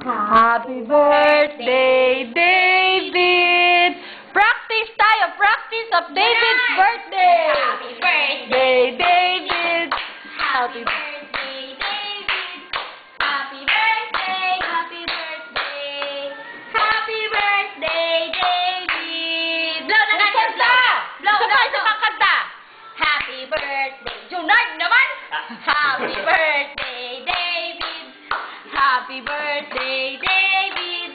Happy birthday, David! Practice tayo! Practice of David's birthday! Happy birthday, David! Happy birthday, David! Happy birthday, happy birthday! Happy birthday, David! Blow na kanta! Blow na kanta! Happy birthday! Junard naman! Happy birthday, David! Happy birthday, David!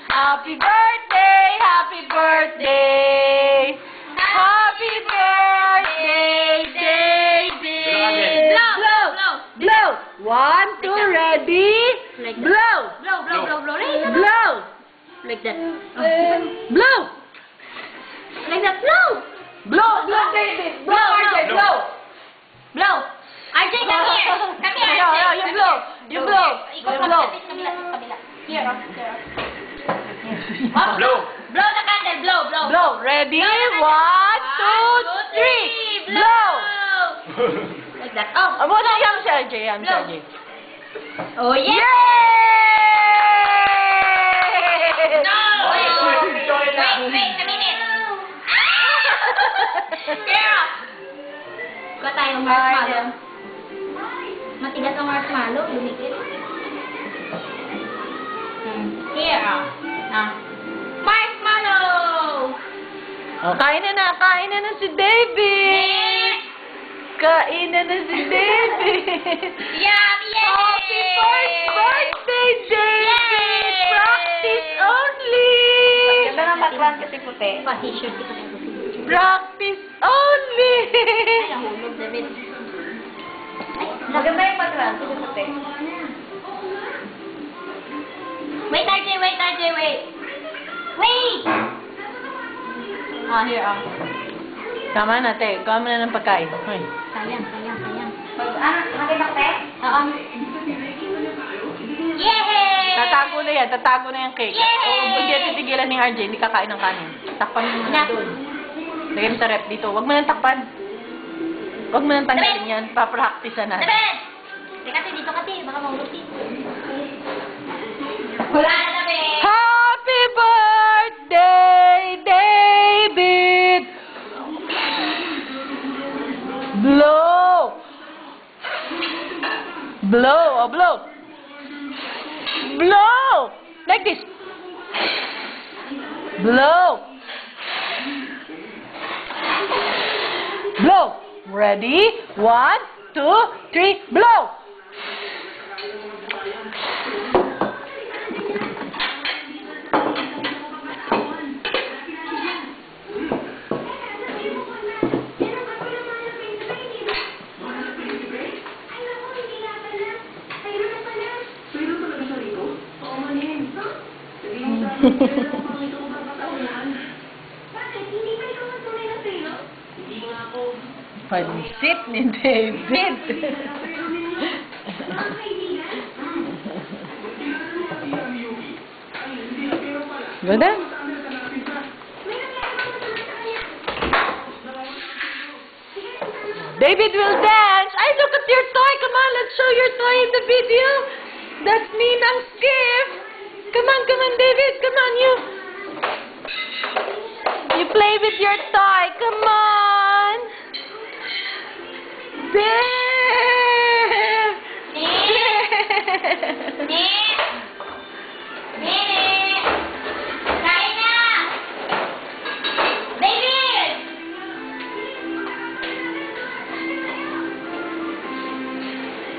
Happy birthday! Happy birthday! Happy birthday, David! Blow, blow, blow! Blow! 1, 2, ready? Like that. Blow! Blow, blow, blow, blow! Blow! Like that. Blow! Like that. Blow! Blow! Blow, David! Blow, RJ! Blow! Blow! RJ, come here! Come here, Yo, RJ! yo, you blow! You blow! Ikaw You sa blow! kabila, sa kabila. Here, oh. Here, oh. Ah, blow. Blow the candle, blow, blow. Blow! Ready? 1, 2, 3! Blow! Like that. Oh, Amo na yan si RJ. Yan si Blow. RJ. oh yeah! Yay! No! Wait, Joy lang. wait a minute. Here, oh. Kuha tayong marshmallow. Matigas ang marshmallow, lumikit. Here, oh. Marshmallow! Oh, kain na si David! Kain na si David! Yum! Yay! Happy birthday, David! Yay! Practice only! Ganda ng background kasi puti. Pa-t-shirt ito kasi puti. Practice only! Ay, nahulog, David. Ay, maganda yung background kasi puti. Wait, RJ, wait, RJ, wait. Wait! Here, Tama na, te. Gawa mo na ng pagkain. Hoy. Sayang. Lagay ba, te? Oo. Yay! Tatago na yung cake. Yay! O, hindi titigilan ni RJ, hindi kakain ng kanin. Takpan mo muna Enough. doon. Lagyan mo sa rep dito. Huwag mo nang takpan. Huwag mo nang tanggalin yan. Pa-practice na. David! Teka, dito kasi. Baka mahulog dito. Wala na, David! Happy birthday, David! Blow! Blow! Oh, blow! Blow! Like this. Blow! Blow! Ready? 1, 2, 3, blow! Pansit ni David. Good then. David will dance. Ay, look at your toy. Come on, let's show your toy in the video. That's Ninang's gift. Come on, David. Come on, you play with your toy. Come on. There. Kain na! David!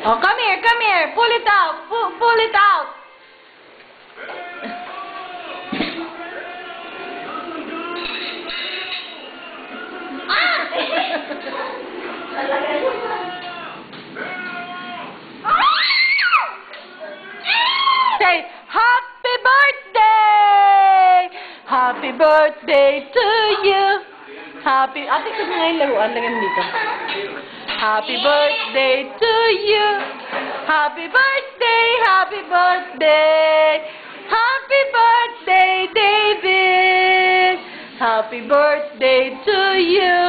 Oh, come here. Pull it out. Pull it out. Say, happy birthday! Happy birthday to you! Ate, kasi nga yung laruan. Lagyan mo dito. Happy birthday to you! Happy birthday! Happy birthday! Happy birthday, David! Happy birthday to you!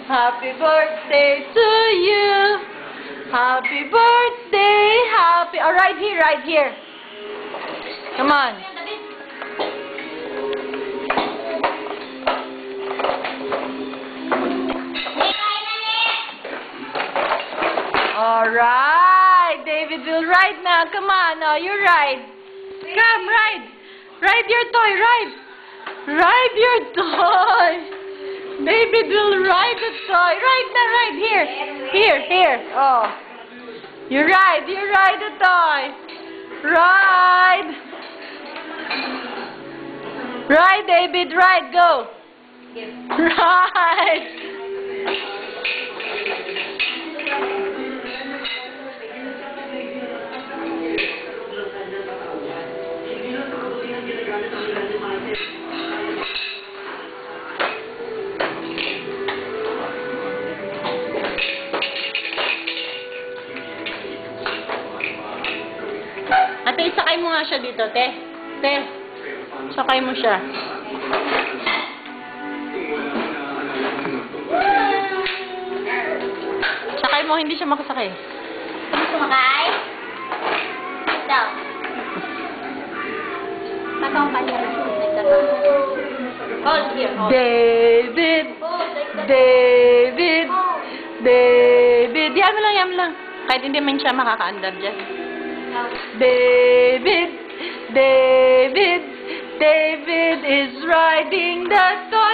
Happy birthday to you! Happy birthday! Happy... Oh, right here, right here. Come on. David. Alright, David will ride now. Come on, oh, you ride. Come, ride. Ride your toy, ride. Ride your toy. David will ride the toy. Ride now, ride. Here. Here, here. Oh. You ride the toy. Ride. Ride, David, ride, go. Ride. Ate, sakay mo nga siya dito, te. Te, sakay mo siya. Sakay mo, hindi siya makasakay. Sumakay. Daw. Patong pa niya. Hold here. Hold. David! Hold like that. David! Hold. David! Yan mo lang. Kahit hindi man siya makakaandar dyan. Now. David! David! David is riding the toy!